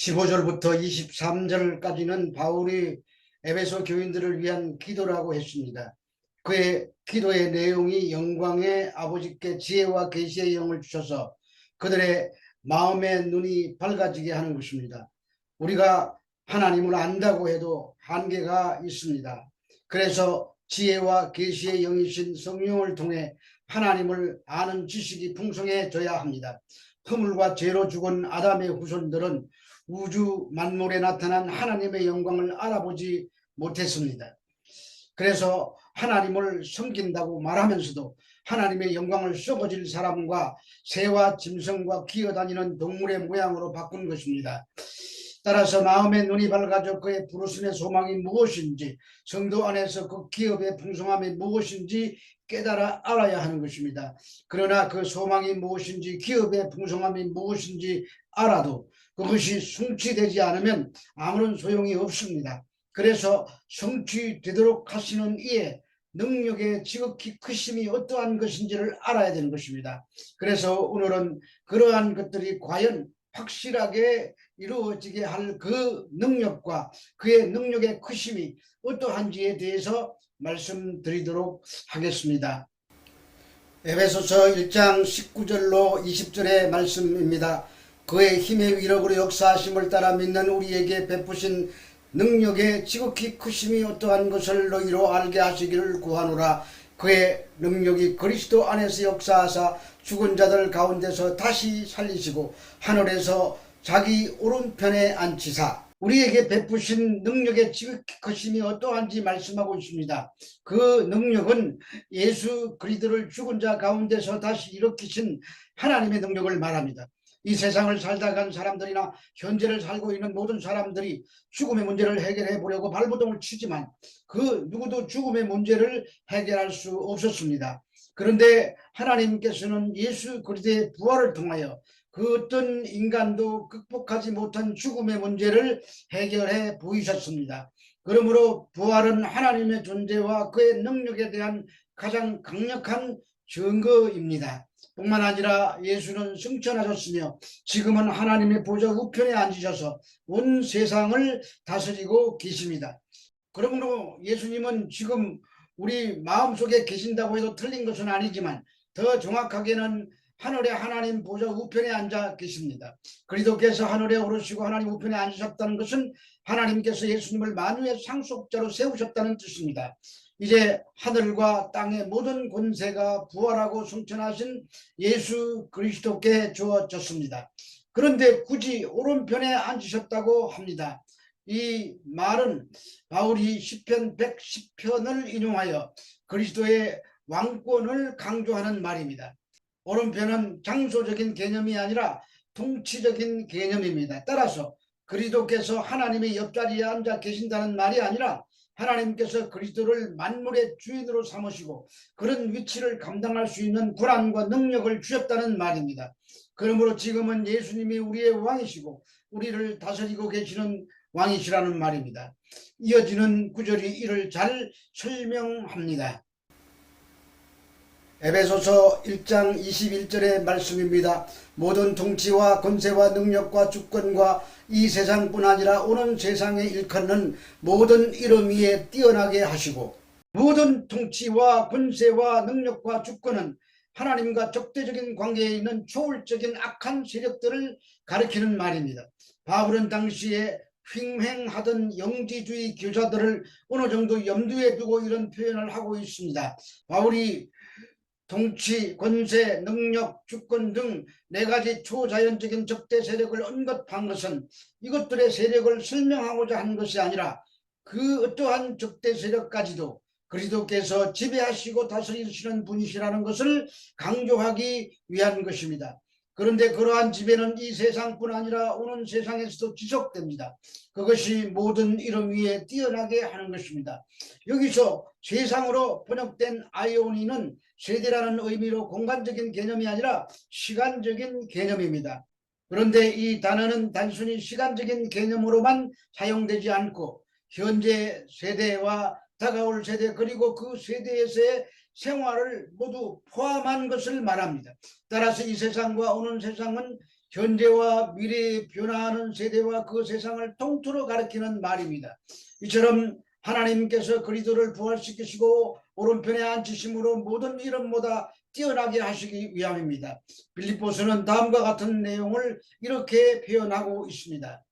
15절부터 23절까지는 바울이 에베소 교인들을 위한 기도라고 했습니다. 그의 기도의 내용이 영광의 아버지께 지혜와 계시의 영을 주셔서 그들의 마음의 눈이 밝아지게 하는 것입니다. 우리가 하나님을 안다고 해도 한계가 있습니다. 그래서 지혜와 계시의 영이신 성령을 통해 하나님을 아는 지식이 풍성해져야 합니다. 허물과 죄로 죽은 아담의 후손들은 우주 만물에 나타난 하나님의 영광을 알아보지 못했습니다. 그래서 하나님을 섬긴다고 말하면서도 하나님의 영광을 썩어질 사람과 새와 짐승과 기어다니는 동물의 모양으로 바꾼 것입니다. 따라서 마음의 눈이 밝아져 그의 부르심의 소망이 무엇인지, 성도 안에서 그 기업의 풍성함이 무엇인지 깨달아 알아야 하는 것입니다. 그러나 그 소망이 무엇인지, 기업의 풍성함이 무엇인지 알아도 그것이 성취되지 않으면 아무런 소용이 없습니다. 그래서 성취되도록 하시는 이의 능력의 지극히 크심이 어떠한 것인지를 알아야 되는 것입니다. 그래서 오늘은 그러한 것들이 과연 확실하게 이루어지게 할 그 능력과 그의 능력의 크심이 어떠한지에 대해서 말씀드리도록 하겠습니다. 에베소서 1장 19절로 20절의 말씀입니다. 그의 힘의 위력으로 역사하심을 따라 믿는 우리에게 베푸신 능력의 지극히 크심이 어떠한 것을 너희로 알게 하시기를 구하노라. 그의 능력이 그리스도 안에서 역사하사 죽은 자들 가운데서 다시 살리시고 하늘에서 자기 오른편에 앉히사 우리에게 베푸신 능력의 지극히 크심이 어떠한지 말씀하고 있습니다. 그 능력은 예수 그리스도를 죽은 자 가운데서 다시 일으키신 하나님의 능력을 말합니다. 이 세상을 살다 간 사람들이나 현재를 살고 있는 모든 사람들이 죽음의 문제를 해결해 보려고 발버둥을 치지만 그 누구도 죽음의 문제를 해결할 수 없었습니다. 그런데 하나님께서는 예수 그리스도의 부활을 통하여 그 어떤 인간도 극복하지 못한 죽음의 문제를 해결해 보이셨습니다. 그러므로 부활은 하나님의 존재와 그의 능력에 대한 가장 강력한 증거입니다. 뿐만 아니라 예수는 승천하셨으며 지금은 하나님의 보좌 우편에 앉으셔서 온 세상을 다스리고 계십니다. 그러므로 예수님은 지금 우리 마음속에 계신다고 해도 틀린 것은 아니지만 더 정확하게는 하늘에 하나님 보좌 우편에 앉아 계십니다. 그리스도께서 하늘에 오르시고 하나님 우편에 앉으셨다는 것은 하나님께서 예수님을 만유의 상속자로 세우셨다는 뜻입니다. 이제 하늘과 땅의 모든 권세가 부활하고 승천하신 예수 그리스도께 주어졌습니다. 그런데 굳이 오른편에 앉으셨다고 합니다. 이 말은 바울이 시편 110편을 인용하여 그리스도의 왕권을 강조하는 말입니다. 오른편은 장소적인 개념이 아니라 통치적인 개념입니다. 따라서 그리스도께서 하나님의 옆자리에 앉아 계신다는 말이 아니라 하나님께서 그리스도를 만물의 주인으로 삼으시고 그런 위치를 감당할 수 있는 권한과 능력을 주셨다는 말입니다. 그러므로 지금은 예수님이 우리의 왕이시고 우리를 다스리고 계시는 왕이시라는 말입니다. 이어지는 구절이 이를 잘 설명합니다. 에베소서 1장 21절의 말씀입니다. 모든 통치와 권세와 능력과 주권과 이 세상뿐 아니라 오는 세상에 일컫는 모든 이름 위에 뛰어나게 하시고, 모든 통치와 권세와 능력과 주권은 하나님과 적대적인 관계에 있는 초월적인 악한 세력들을 가리키는 말입니다. 바울은 당시에 횡행하던 영지주의 교사들을 어느 정도 염두에 두고 이런 표현을 하고 있습니다. 바울이 통치, 권세, 능력, 주권 등 4가지 초자연적인 적대 세력을 언급한 것은 이것들의 세력을 설명하고자 한 것이 아니라 그 어떠한 적대 세력까지도 그리스도께서 지배하시고 다스리시는 분이시라는 것을 강조하기 위한 것입니다. 그런데 그러한 지배는 이 세상뿐 아니라 오는 세상에서도 지속됩니다. 그것이 모든 이름 위에 뛰어나게 하는 것입니다. 여기서 세상으로 번역된 아이오니는 세대라는 의미로 공간적인 개념이 아니라 시간적인 개념입니다. 그런데 이 단어는 단순히 시간적인 개념으로만 사용되지 않고 현재 세대와 다가올 세대 그리고 그 세대에서의 생활을 모두 포함한 것을 말합니다. 따라서 이 세상과 오는 세상은 현재와 미래에 변화하는 세대와 그 세상을 통틀어 가리키는 말입니다. 이처럼 하나님께서 그리스도를 부활시키시고 오른편에 앉히심으로 모든 이름보다 뛰어나게 하시기 위함입니다. 빌립보서는 다음과 같은 내용을 이렇게 표현하고 있습니다.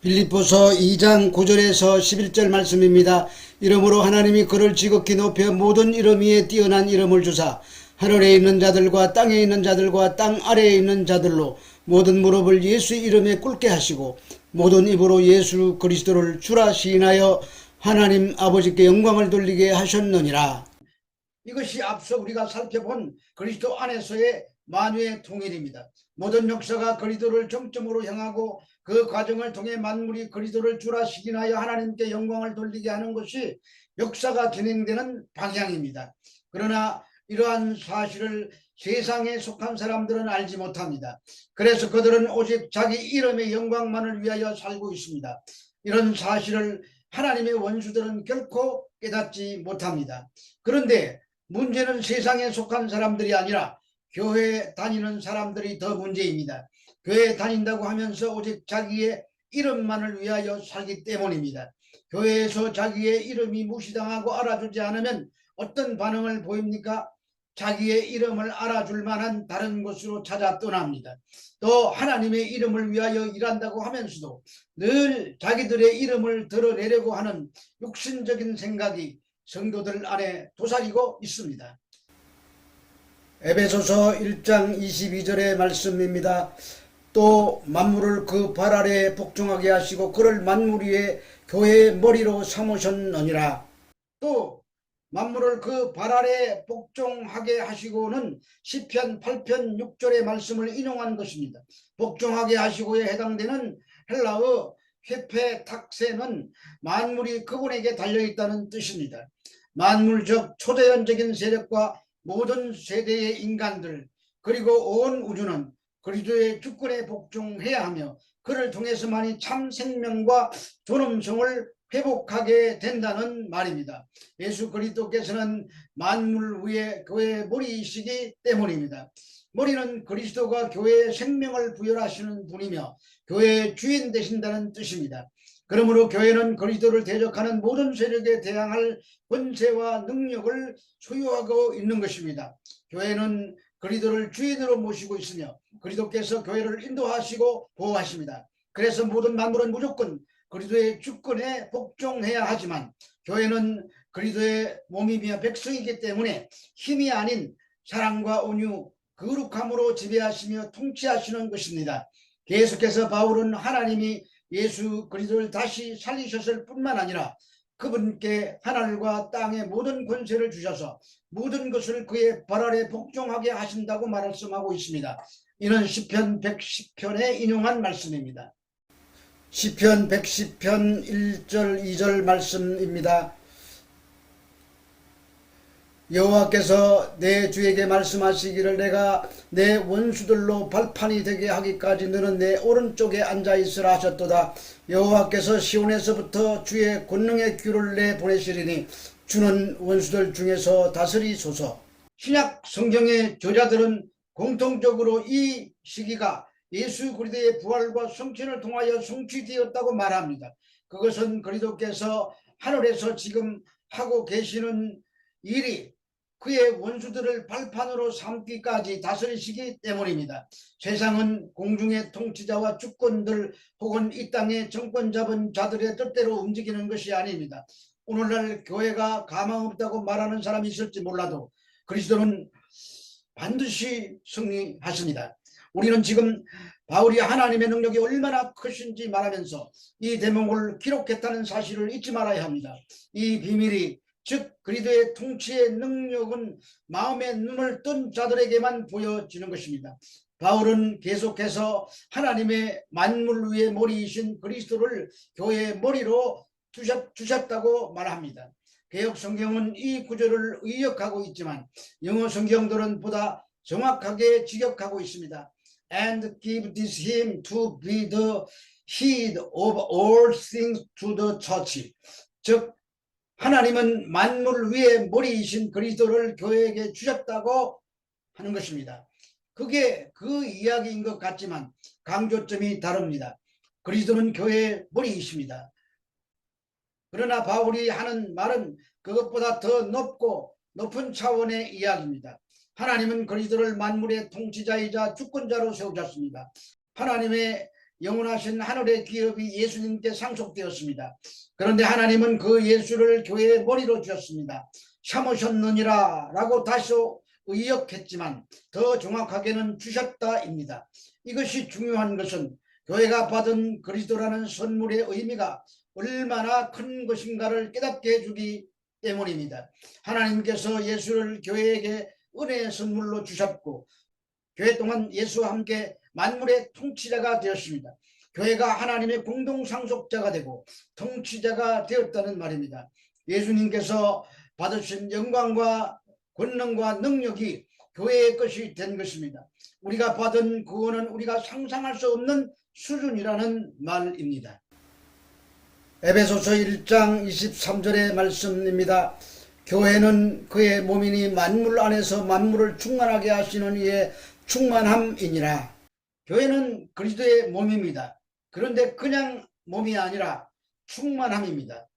빌립보서 2장 9절에서 11절 말씀입니다. 이러므로 하나님이 그를 지극히 높여 모든 이름 위에 뛰어난 이름을 주사 하늘에 있는 자들과 땅에 있는 자들과 땅 아래에 있는 자들로 모든 무릎을 예수 이름에 꿇게 하시고 모든 입으로 예수 그리스도를 주라 시인하여 하나님 아버지께 영광을 돌리게 하셨느니라. 이것이 앞서 우리가 살펴본 그리스도 안에서의 만유의 통일입니다. 모든 역사가 그리스도를 정점으로 향하고 그 과정을 통해 만물이 그리스도를 주라 시인하여 하나님께 영광을 돌리게 하는 것이 역사가 진행되는 방향입니다. 그러나 이러한 사실을 세상에 속한 사람들은 알지 못합니다. 그래서 그들은 오직 자기 이름의 영광만을 위하여 살고 있습니다. 이런 사실을 하나님의 원수들은 결코 깨닫지 못합니다. 그런데 문제는 세상에 속한 사람들이 아니라 교회에 다니는 사람들이 더 문제입니다. 교회에 다닌다고 하면서 오직 자기의 이름만을 위하여 살기 때문입니다. 교회에서 자기의 이름이 무시당하고 알아주지 않으면 어떤 반응을 보입니까? 자기의 이름을 알아줄 만한 다른 곳으로 찾아 떠납니다. 또 하나님의 이름을 위하여 일한다고 하면서도 늘 자기들의 이름을 드러내려고 하는 육신적인 생각이 성도들 안에 도사리고 있습니다. 에베소서 1장 22절의 말씀입니다. 또 만물을 그 발 아래에 복종하게 하시고 그를 만물 위에 교회의 머리로 삼으셨느니라. 또 만물을 그 발 아래에 복종하게 하시고는 시편 8편 6절의 말씀을 인용한 것입니다. 복종하게 하시고에 해당되는 헬라어 헤페탁세는 만물이 그분에게 달려있다는 뜻입니다. 만물적 초자연적인 세력과 모든 세대의 인간들 그리고 온 우주는 그리스도의 주권에 복종해야 하며 그를 통해서만이 참 생명과 존엄성을 회복하게 된다는 말입니다. 예수 그리스도께서는 만물 위에 교회의 머리이시기 때문입니다. 머리는 그리스도가 교회에 생명을 부여하시는 분이며 교회의 주인 되신다는 뜻입니다. 그러므로 교회는 그리스도를 대적하는 모든 세력에 대항할 권세와 능력을 소유하고 있는 것입니다. 교회는 그리스도를 주인으로 모시고 있으며 그리스도께서 교회를 인도하시고 보호하십니다. 그래서 모든 만물은 무조건 그리스도의 주권에 복종해야 하지만 교회는 그리스도의 몸이며 백성이기 때문에 힘이 아닌 사랑과 온유, 거룩함으로 지배하시며 통치하시는 것입니다. 계속해서 바울은 하나님이 예수 그리스도를 다시 살리셨을 뿐만 아니라 그분께 하늘과 땅의 모든 권세를 주셔서 모든 것을 그의 발 아래 복종하게 하신다고 말씀하고 있습니다. 이는 시편 110편에 인용한 말씀입니다. 시편 110편 1절 2절 말씀입니다. 여호와께서 내 주에게 말씀하시기를 내가 내 원수들로 발판이 되게 하기까지 너는 내 오른쪽에 앉아있으라 하셨도다. 여호와께서 시온에서부터 주의 권능의 귀를 내보내시리니 주는 원수들 중에서 다스리소서. 신약 성경의 저자들은 공통적으로 이 시기가 예수 그리스도의 부활과 성천을 통하여 성취되었다고 말합니다. 그것은 그리스도께서 하늘에서 지금 하고 계시는 일이 그의 원수들을 발판으로 삼기까지 다스리시기 때문입니다. 세상은 공중의 통치자와 주권들 혹은 이 땅의 정권 잡은 자들의 뜻대로 움직이는 것이 아닙니다. 오늘날 교회가 가망 없다고 말하는 사람이 있을지 몰라도 그리스도는 반드시 승리하십니다. 우리는 지금 바울이 하나님의 능력이 얼마나 크신지 말하면서 이 대목을 기록했다는 사실을 잊지 말아야 합니다. 이 비밀이 즉 그리스도의 통치의 능력은 마음의 눈을 뜬 자들에게만 보여지는 것입니다. 바울은 계속해서 하나님의 만물 위의 머리이신 그리스도를 교회의 머리로 두셨다고 말합니다. 개역 성경은 이 구절을 의역하고 있지만 영어 성경들은 보다 정확하게 직역하고 있습니다. And give this him to be the head of all things to the church. 즉 하나님은 만물 위의 머리이신 그리스도를 교회에게 주셨다고 하는 것입니다. 그게 그 이야기인 것 같지만 강조점이 다릅니다. 그리스도는 교회의 머리이십니다. 그러나 바울이 하는 말은 그것보다 더 높은 차원의 이야기입니다. 하나님은 그리스도를 만물의 통치자이자 주권자로 세우셨습니다. 하나님의 영원하신 하늘의 기업이 예수님께 상속되었습니다. 그런데 하나님은 그 예수를 교회의 머리로 주셨습니다. 삼으셨느니라 라고 다시 의역했지만 더 정확하게는 주셨다입니다. 이것이 중요한 것은 교회가 받은 그리스도라는 선물의 의미가 얼마나 큰 것인가를 깨닫게 해주기 때문입니다. 하나님께서 예수를 교회에게 은혜의 선물로 주셨고 교회 동안 예수와 함께 만물의 통치자가 되었습니다. 교회가 하나님의 공동 상속자가 되고 통치자가 되었다는 말입니다. 예수님께서 받으신 영광과 권능과 능력이 교회의 것이 된 것입니다. 우리가 받은 구원은 우리가 상상할 수 없는 수준이라는 말입니다. 에베소서 1장 23절의 말씀입니다. 교회는 그의 몸이니 만물 안에서 만물을 충만하게 하시는 이의 충만함이니라. 교회는 그리스도의 몸입니다. 그런데 그냥 몸이 아니라 충만함입니다.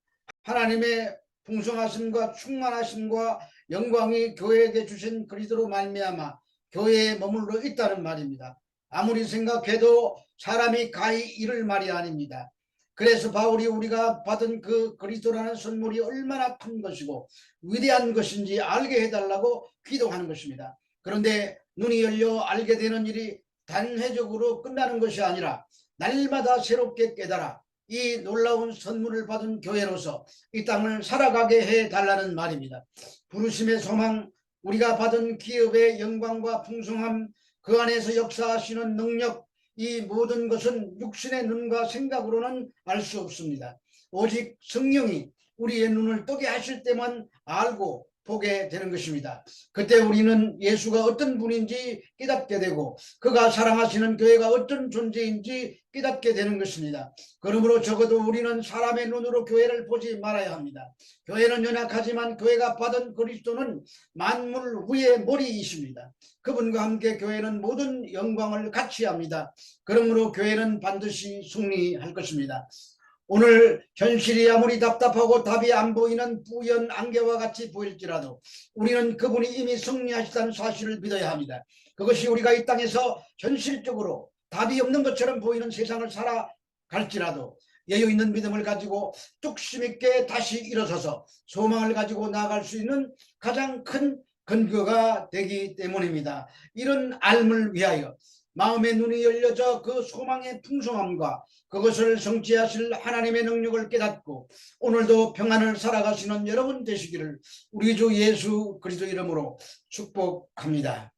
하나님의 풍성하심과 충만하심과 영광이 교회에게 주신 그리스도로 말미암아 교회에 머물러 있다는 말입니다. 아무리 생각해도 사람이 가히 이를 말이 아닙니다. 그래서 바울이 우리가 받은 그 그리스도라는 선물이 얼마나 큰 것이고 위대한 것인지 알게 해달라고 기도하는 것입니다. 그런데 눈이 열려 알게 되는 일이 단회적으로 끝나는 것이 아니라 날마다 새롭게 깨달아 이 놀라운 선물을 받은 교회로서 이 땅을 살아가게 해달라는 말입니다. 부르심의 소망, 우리가 받은 기업의 영광과 풍성함, 그 안에서 역사하시는 능력, 이 모든 것은 육신의 눈과 생각으로는 알 수 없습니다. 오직 성령이 우리의 눈을 뜨게 하실 때만 알고 보게 되는 것입니다. 그때 우리는 예수가 어떤 분인지 깨닫게 되고 그가 사랑하시는 교회가 어떤 존재인지 깨닫게 되는 것입니다. 그러므로 적어도 우리는 사람의 눈으로 교회를 보지 말아야 합니다. 교회는 연약하지만 교회가 받은 그리스도는 만물 위의 머리이십니다. 그분과 함께 교회는 모든 영광을 같이 합니다. 그러므로 교회는 반드시 승리할 것입니다. 오늘 현실이 아무리 답답하고 답이 안 보이는 뿌연 안개와 같이 보일지라도 우리는 그분이 이미 승리하시다는 사실을 믿어야 합니다. 그것이 우리가 이 땅에서 현실적으로 답이 없는 것처럼 보이는 세상을 살아갈지라도 여유 있는 믿음을 가지고 뚝심 있게 다시 일어서서 소망을 가지고 나아갈 수 있는 가장 큰 근거가 되기 때문입니다. 이런 알을 위하여 마음의 눈이 열려져 그 소망의 풍성함과 그것을 성취하실 하나님의 능력을 깨닫고 오늘도 평안을 살아가시는 여러분 되시기를 우리 주 예수 그리스도 이름으로 축복합니다.